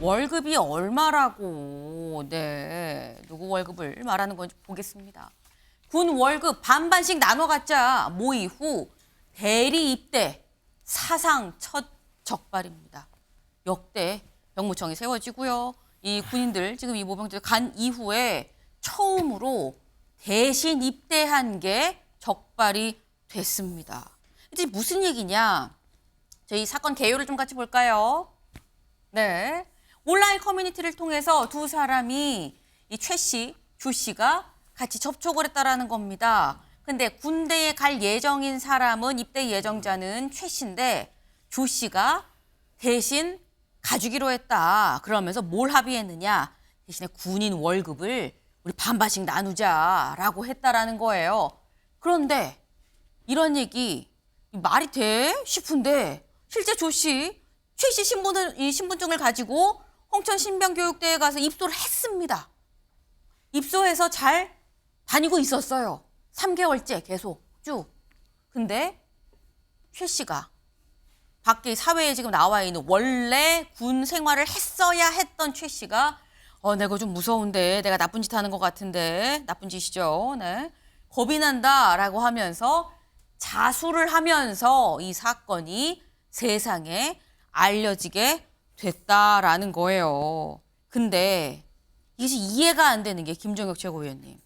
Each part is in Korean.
월급이 얼마라고, 네, 누구 월급을 말하는 건지 보겠습니다. 군 월급 반반씩 나눠 갖자 모의 후 대리 입대 사상 첫 적발입니다. 역대 병무청이 세워지고요. 이 군인들 지금 이 모병들 간 이후에 처음으로 대신 입대한 게 적발이 됐습니다. 이제 무슨 얘기냐? 저희 사건 개요를 좀 같이 볼까요? 네. 온라인 커뮤니티를 통해서 두 사람이 이 최 씨, 조 씨가 같이 접촉을 했다라는 겁니다. 근데 군대에 갈 예정인 사람은 입대 예정자는 최 씨인데 조 씨가 대신 가주기로 했다. 그러면서 뭘 합의했느냐? 대신에 군인 월급을 우리 반반씩 나누자라고 했다라는 거예요. 그런데 이런 얘기 말이 돼? 싶은데 실제 조 씨, 최 씨 신분증을 가지고 홍천 신병교육대에 가서 입소를 했습니다. 입소해서 잘 다니고 있었어요. 3개월째 계속 쭉. 근데 최 씨가 밖에 사회에 지금 나와 있는 원래 군 생활을 했어야 했던 최 씨가 내가 좀 무서운데 내가 나쁜 짓 하는 것 같은데 나쁜 짓이죠. 네. 겁이 난다라고 하면서 자수를 하면서 이 사건이 세상에 알려지게 됐다라는 거예요. 근데 이게 이해가 안 되는 게 김종혁 최고위원님.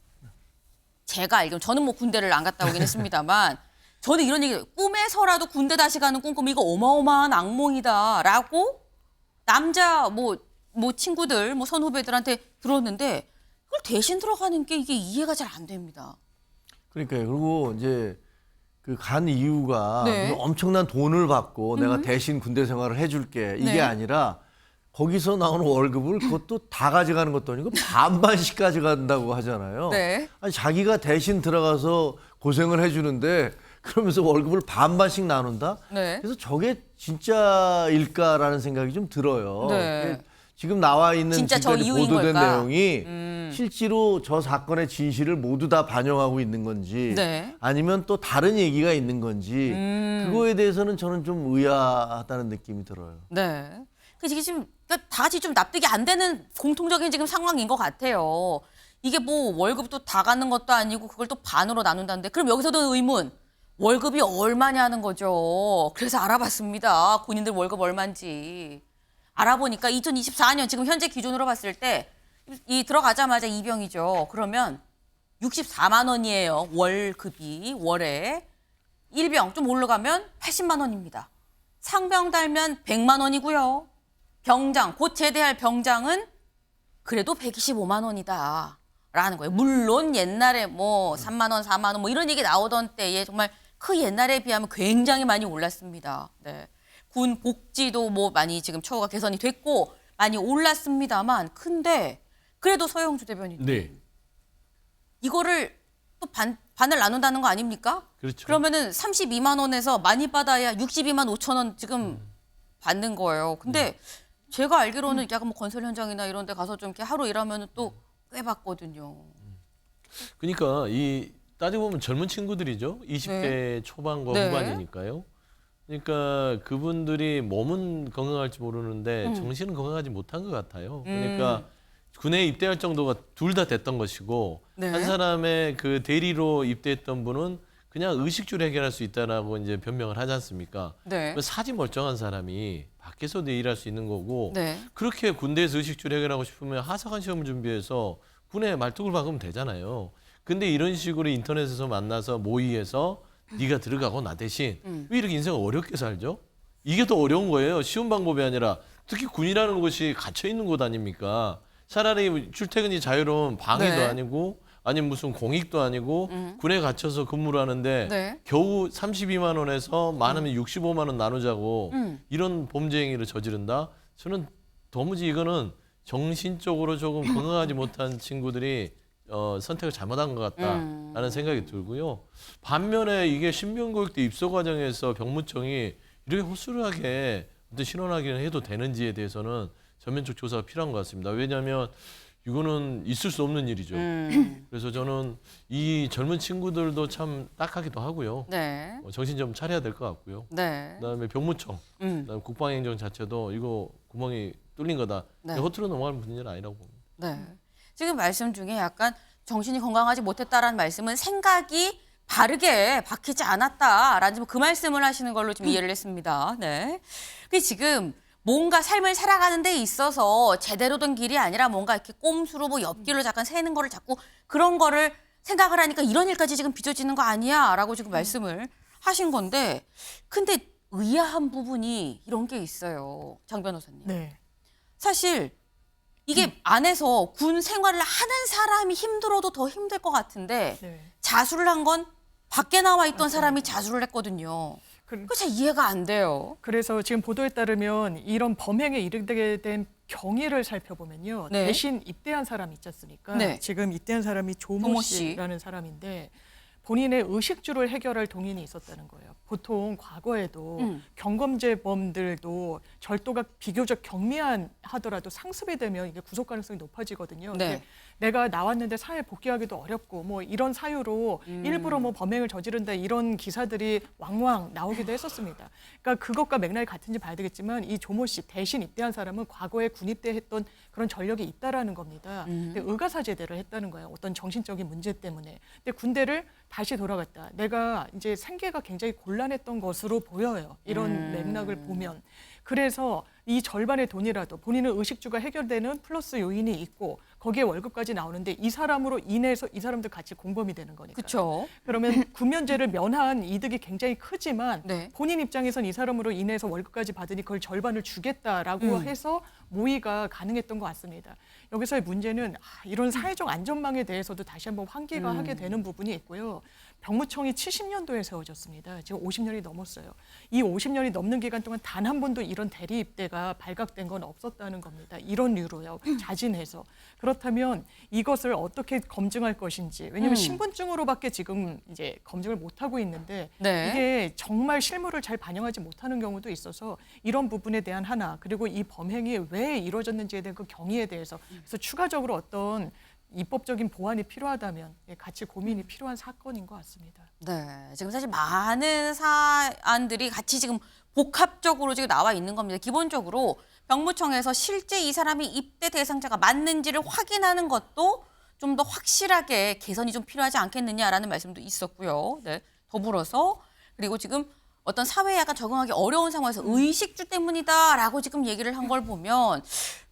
제가 알기로는 저는 뭐 군대를 안 갔다 오긴 했습니다만 저는 이런 얘기 꿈에서라도 군대 다시 가는 꿈 꾸면 이거 어마어마한 악몽이다라고 남자 뭐 친구들 뭐 선후배들한테 들었는데 그걸 대신 들어가는 게 이게 이해가 잘 안 됩니다. 그러니까요. 그리고 이제 그 간 이유가 네. 무슨 엄청난 돈을 받고 내가 대신 군대 생활을 해줄게 이게 네. 아니라 거기서 나오는 월급을 그것도 다 가져가는 것도 아니고 반반씩 가져간다고 하잖아요. 네. 아니 자기가 대신 들어가서 고생을 해주는데 그러면서 월급을 반반씩 나눈다? 네. 그래서 저게 진짜일까라는 생각이 좀 들어요. 네. 지금 나와 있는 진짜 저 지금까지 이유인 보도된 걸까? 내용이 실제로 저 사건의 진실을 모두 다 반영하고 있는 건지 네. 아니면 또 다른 얘기가 있는 건지 그거에 대해서는 저는 좀 의아하다는 느낌이 들어요. 네. 그래서 이게 지금 그러니까 다 같이 좀 납득이 안 되는 공통적인 지금 상황인 것 같아요. 이게 뭐 월급도 다 갖는 것도 아니고 그걸 또 반으로 나눈다는데 그럼 여기서도 의문. 월급이 얼마냐는 거죠. 그래서 알아봤습니다. 군인들 월급 얼마인지. 알아보니까 2024년 지금 현재 기준으로 봤을 때 이 들어가자마자 이병이죠. 그러면 64만 원이에요. 월급이 월에. 일병 좀 올라가면 80만 원입니다. 상병 달면 100만 원이고요. 병장, 곧 제대할 병장은 그래도 125만 원이다. 라는 거예요. 물론 옛날에 뭐 3만 원, 4만 원 뭐 이런 얘기 나오던 때에 정말 그 옛날에 비하면 굉장히 많이 올랐습니다. 네. 군 복지도 뭐 많이 지금 처우가 개선이 됐고 많이 올랐습니다만 근데 그래도 서영주 대변인 네. 이거를 또 반을 나눈다는 거 아닙니까? 그렇죠. 그러면은 32만 원에서 많이 받아야 62만 5천 원 지금 받는 거예요. 근데 제가 알기로는 약간 뭐 건설 현장이나 이런 데 가서 좀 이렇게 하루 일하면은 또 꽤 받거든요. 그러니까 이 따지고 보면 젊은 친구들이죠. 20대 초반과 네. 후반이니까요. 그러니까 그분들이 몸은 건강할지 모르는데 정신은 건강하지 못한 것 같아요. 그러니까 군에 입대할 정도가 둘 다 됐던 것이고 네. 한 사람의 그 대리로 입대했던 분은 그냥 의식주를 해결할 수 있다라고 이제 변명을 하지 않습니까? 네. 사지 멀쩡한 사람이 밖에서도 일할 수 있는 거고 네. 그렇게 군대에서 의식주를 해결하고 싶으면 하사관 시험을 준비해서 군에 말뚝을 박으면 되잖아요. 근데 이런 식으로 인터넷에서 만나서 모의해서 네가 들어가고 나 대신 왜 이렇게 인생을 어렵게 살죠? 이게 더 어려운 거예요. 쉬운 방법이 아니라 특히 군이라는 곳이 갇혀 있는 곳 아닙니까? 차라리 출퇴근이 자유로운 방해도 네. 아니고 아니면 무슨 공익도 아니고 군에 갇혀서 근무를 하는데 네. 겨우 32만 원에서 많으면 65만 원 나누자고 이런 범죄 행위를 저지른다? 저는 도무지 이거는 정신적으로 조금 건강하지 못한 친구들이 선택을 잘못한 것 같다라는 생각이 들고요. 반면에 이게 신병교육대 입소 과정에서 병무청이 이렇게 허술하게 어떤 신원확인을 해도 되는지에 대해서는 전면적 조사가 필요한 것 같습니다. 왜냐하면 이거는 있을 수 없는 일이죠. 그래서 저는 이 젊은 친구들도 참 딱하기도 하고요. 네. 정신 좀 차려야 될 것 같고요. 네. 그다음에 병무청, 그다음에 국방행정 자체도 이거 구멍이 뚫린 거다. 네. 허투루 넘어갈 문제는 아니라고 봅니다. 네. 지금 말씀 중에 약간 정신이 건강하지 못했다라는 말씀은 생각이 바르게 박히지 않았다라는 지금 그 말씀을 하시는 걸로 좀 이해를 했습니다. 네. 근데 지금 뭔가 삶을 살아가는 데 있어서 제대로 된 길이 아니라 뭔가 이렇게 꼼수로 뭐 옆길로 잠깐 새는 거를 자꾸 그런 거를 생각을 하니까 이런 일까지 지금 빚어지는 거 아니야? 라고 지금 말씀을 하신 건데 근데 의아한 부분이 이런 게 있어요. 장 변호사님. 네. 사실 이게 안에서 군 생활을 하는 사람이 힘들어도 더 힘들 것 같은데 네. 자수를 한 건 밖에 나와 있던 맞아요. 사람이 자수를 했거든요. 그, 그거 잘 이해가 안 돼요. 그래서 지금 보도에 따르면 이런 범행에 이르게 된 경위를 살펴보면요. 네. 대신 입대한 사람 있지 않습니까? 네. 지금 입대한 사람이 조모 조모 씨. 씨라는 사람인데 본인의 의식주를 해결할 동인이 있었다는 거예요. 보통 과거에도 경범죄범들도 절도가 비교적 경미한 하더라도 상습이 되면 이게 구속 가능성이 높아지거든요. 네. 근데 내가 나왔는데 사회에 복귀하기도 어렵고 뭐 이런 사유로 일부러 뭐 범행을 저지른다 이런 기사들이 왕왕 나오기도 했었습니다. 그러니까 그것과 맥락이 같은지 봐야 되겠지만 이 조모 씨 대신 입대한 사람은 과거에 군입대했던 그런 전력이 있다라는 겁니다. 근데 의가사제대를 했다는 거예요. 어떤 정신적인 문제 때문에. 근데 군대를 다시 돌아갔다. 내가 이제 생계가 굉장히 곤란했던 것으로 보여요. 이런 맥락을 보면. 그래서 이 절반의 돈이라도 본인의 의식주가 해결되는 플러스 요인이 있고 거기에 월급까지 나오는데 이 사람으로 인해서 이 사람들 같이 공범이 되는 거니까. 그렇죠. 그러면 군면제를 면한 이득이 굉장히 크지만 네. 본인 입장에선 이 사람으로 인해서 월급까지 받으니 그걸 절반을 주겠다라고 해서 모의가 가능했던 것 같습니다. 여기서의 문제는 이런 사회적 안전망에 대해서도 다시 한번 환기가 하게 되는 부분이 있고요. 병무청이 70년도에 세워졌습니다. 지금 50년이 넘었어요. 이 50년이 넘는 기간 동안 단 한 번도 이런 대리 입대가 발각된 건 없었다는 겁니다. 이런 류로요. 자진해서. 그렇다면 이것을 어떻게 검증할 것인지. 왜냐하면 신분증으로밖에 지금 이제 검증을 못 하고 있는데 네. 이게 정말 실물을 잘 반영하지 못하는 경우도 있어서 이런 부분에 대한 하나 그리고 이 범행이 왜 이루어졌는지에 대한 그 경위에 대해서 그래서 추가적으로 어떤 입법적인 보완이 필요하다면 같이 고민이 필요한 사건인 것 같습니다. 네. 지금 사실 많은 사안들이 같이 지금 복합적으로 지금 나와 있는 겁니다. 기본적으로 병무청에서 실제 이 사람이 입대 대상자가 맞는지를 확인하는 것도 좀 더 확실하게 개선이 좀 필요하지 않겠느냐라는 말씀도 있었고요. 네. 더불어서 그리고 지금 어떤 사회에 약간 적응하기 어려운 상황에서 의식주 때문이다라고 지금 얘기를 한 걸 보면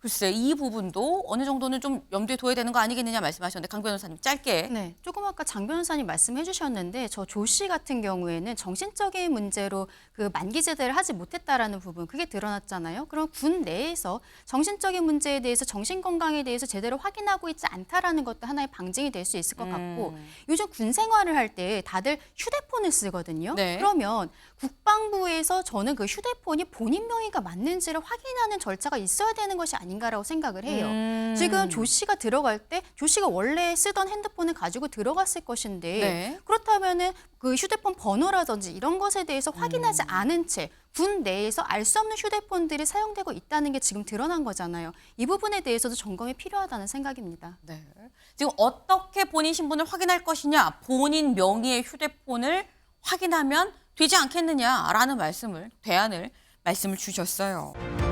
글쎄 이 부분도 어느 정도는 좀 염두에 둬야 되는 거 아니겠느냐 말씀하셨는데 강 변호사님 짧게. 네, 조금 아까 장 변호사님 말씀해 주셨는데 저 조 씨 같은 경우에는 정신적인 문제로 그 만기 제대를 하지 못했다라는 부분 그게 드러났잖아요. 그럼 군 내에서 정신적인 문제에 대해서 정신 건강에 대해서 제대로 확인하고 있지 않다라는 것도 하나의 방증이 될 수 있을 것 같고 요즘 군 생활을 할 때 다들 휴대폰을 쓰거든요. 네. 그러면 국방부에서 저는 그 휴대폰이 본인 명의가 맞는지를 확인하는 절차가 있어야 되는 것이 아닌가라고 생각을 해요. 지금 조 씨가 들어갈 때 조 씨가 원래 쓰던 핸드폰을 가지고 들어갔을 것인데 네. 그렇다면은 그 휴대폰 번호라든지 이런 것에 대해서 확인하지 않은 채 군 내에서 알 수 없는 휴대폰들이 사용되고 있다는 게 지금 드러난 거잖아요. 이 부분에 대해서도 점검이 필요하다는 생각입니다. 네. 지금 어떻게 본인 신분을 확인할 것이냐, 본인 명의의 휴대폰을 확인하면 되지 않겠느냐라는 말씀을 대안을 말씀을 주셨어요.